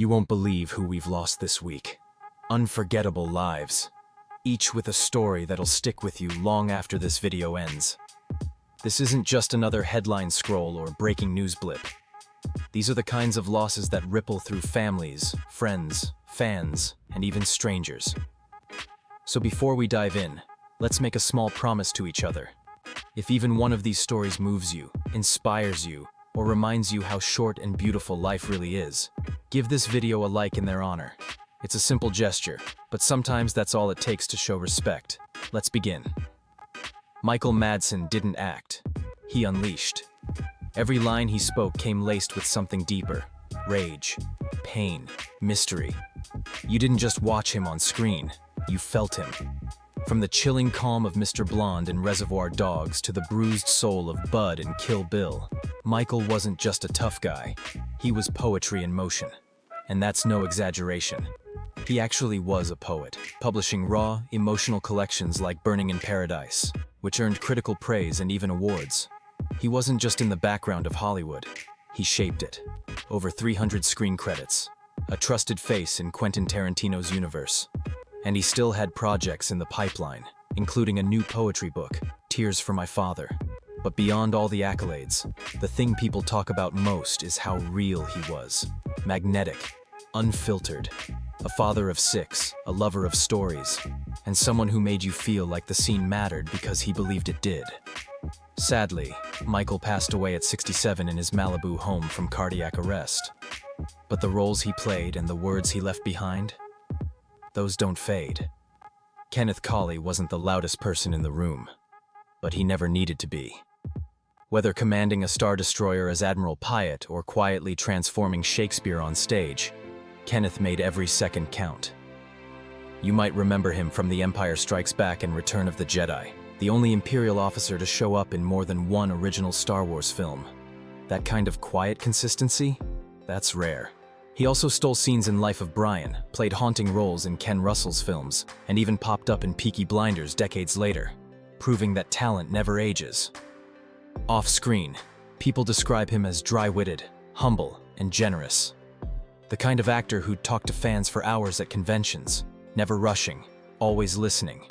You won't believe who we've lost this week. Unforgettable lives. Each with a story that'll stick with you long after this video ends. This isn't just another headline scroll or breaking news blip. These are the kinds of losses that ripple through families, friends, fans, and even strangers. So before we dive in, let's make a small promise to each other. If even one of these stories moves you, inspires you, or reminds you how short and beautiful life really is, give this video a like in their honor. It's a simple gesture, but sometimes that's all it takes to show respect. Let's begin. Michael Madsen didn't act. He unleashed. Every line he spoke came laced with something deeper. Rage, pain, mystery. You didn't just watch him on screen, you felt him. From the chilling calm of Mr. Blonde in Reservoir Dogs to the bruised soul of Bud in Kill Bill, Michael wasn't just a tough guy. He was poetry in motion. And that's no exaggeration. He actually was a poet, publishing raw, emotional collections like Burning in Paradise, which earned critical praise and even awards. He wasn't just in the background of Hollywood. He shaped it. Over 300 screen credits, a trusted face in Quentin Tarantino's universe. And he still had projects in the pipeline, including a new poetry book, Tears for My Father. But beyond all the accolades, the thing people talk about most is how real he was. Magnetic, unfiltered, a father of 6, a lover of stories, and someone who made you feel like the scene mattered because he believed it did. Sadly, Michael passed away at 67 in his Malibu home from cardiac arrest. But the roles he played and the words he left behind, those don't fade. Kenneth Colley wasn't the loudest person in the room, but he never needed to be. Whether commanding a Star Destroyer as Admiral Pyatt or quietly transforming Shakespeare on stage, Kenneth made every second count. You might remember him from The Empire Strikes Back and Return of the Jedi, the only Imperial officer to show up in more than one original Star Wars film. That kind of quiet consistency? That's rare. He also stole scenes in Life of Brian, played haunting roles in Ken Russell's films, and even popped up in Peaky Blinders decades later, proving that talent never ages. Off-screen, people describe him as dry-witted, humble, and generous. The kind of actor who'd talk to fans for hours at conventions, never rushing, always listening.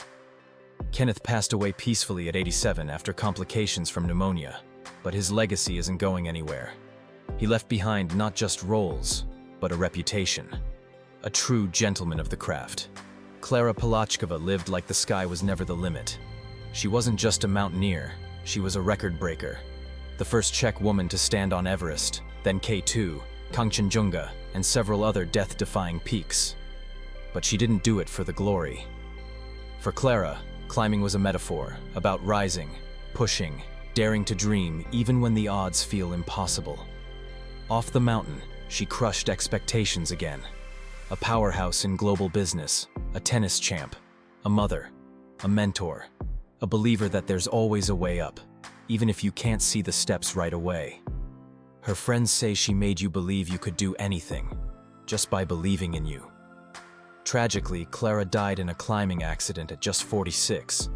Kenneth passed away peacefully at 87 after complications from pneumonia, but his legacy isn't going anywhere. He left behind not just roles, but a reputation. A true gentleman of the craft. Klara Palachkova lived like the sky was never the limit. She wasn't just a mountaineer, she was a record breaker. The first Czech woman to stand on Everest, then K2, Kangchenjunga, and several other death-defying peaks. But she didn't do it for the glory. For Klara, climbing was a metaphor about rising, pushing, daring to dream even when the odds feel impossible. Off the mountain, she crushed expectations again. A powerhouse in global business, a tennis champ, a mother, a mentor, a believer that there's always a way up, even if you can't see the steps right away. Her friends say she made you believe you could do anything, just by believing in you. Tragically, Klara died in a climbing accident at just 46.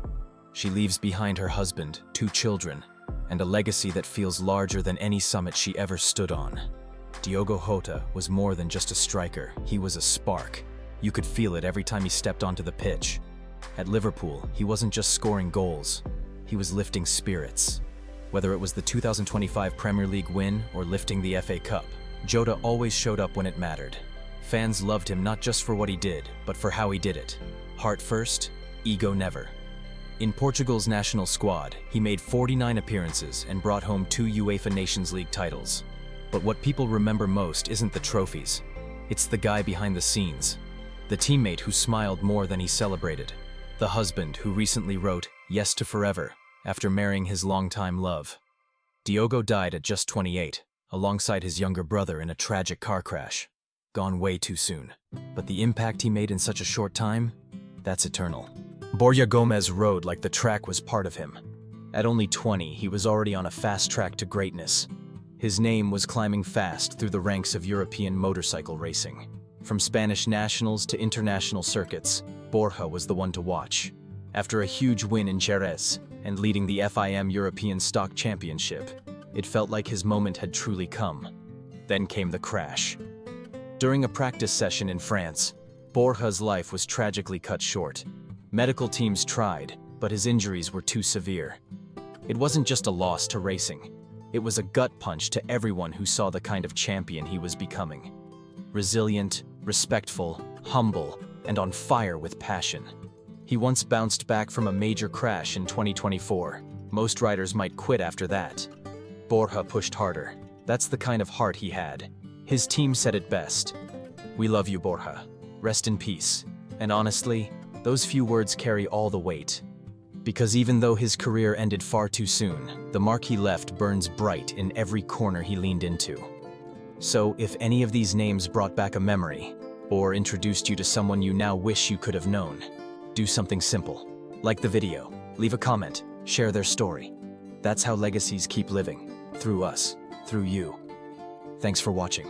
She leaves behind her husband, 2 children, and a legacy that feels larger than any summit she ever stood on. Diogo Jota was more than just a striker, he was a spark. You could feel it every time he stepped onto the pitch. At Liverpool, he wasn't just scoring goals, he was lifting spirits. Whether it was the 2025 Premier League win or lifting the FA Cup, Jota always showed up when it mattered. Fans loved him not just for what he did, but for how he did it. Heart first, ego never. In Portugal's national squad, he made 49 appearances and brought home 2 UEFA Nations League titles. But what people remember most isn't the trophies. It's the guy behind the scenes. The teammate who smiled more than he celebrated. The husband who recently wrote "Yes to Forever" after marrying his longtime love. Diogo died at just 28, alongside his younger brother in a tragic car crash. Gone way too soon. But the impact he made in such a short time? That's eternal. Borja Gomez rode like the track was part of him. At only 20, he was already on a fast track to greatness. His name was climbing fast through the ranks of European motorcycle racing. From Spanish nationals to international circuits, Borja was the one to watch. After a huge win in Jerez and leading the FIM European Stock Championship, it felt like his moment had truly come. Then came the crash. During a practice session in France, Borja's life was tragically cut short. Medical teams tried, but his injuries were too severe. It wasn't just a loss to racing. It was a gut punch to everyone who saw the kind of champion he was becoming. Resilient, respectful, humble, and on fire with passion. He once bounced back from a major crash in 2024. Most riders might quit after that. Borja pushed harder. That's the kind of heart he had. His team said it best. "We love you, Borja. Rest in peace." And honestly, those few words carry all the weight. Because even though his career ended far too soon, the mark he left burns bright in every corner he leaned into. So if any of these names brought back a memory, or introduced you to someone you now wish you could have known, do something simple. Like the video, leave a comment, share their story. That's how legacies keep living. Through us, through you. Thanks for watching.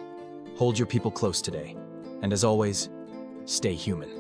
Hold your people close today. And as always, stay human.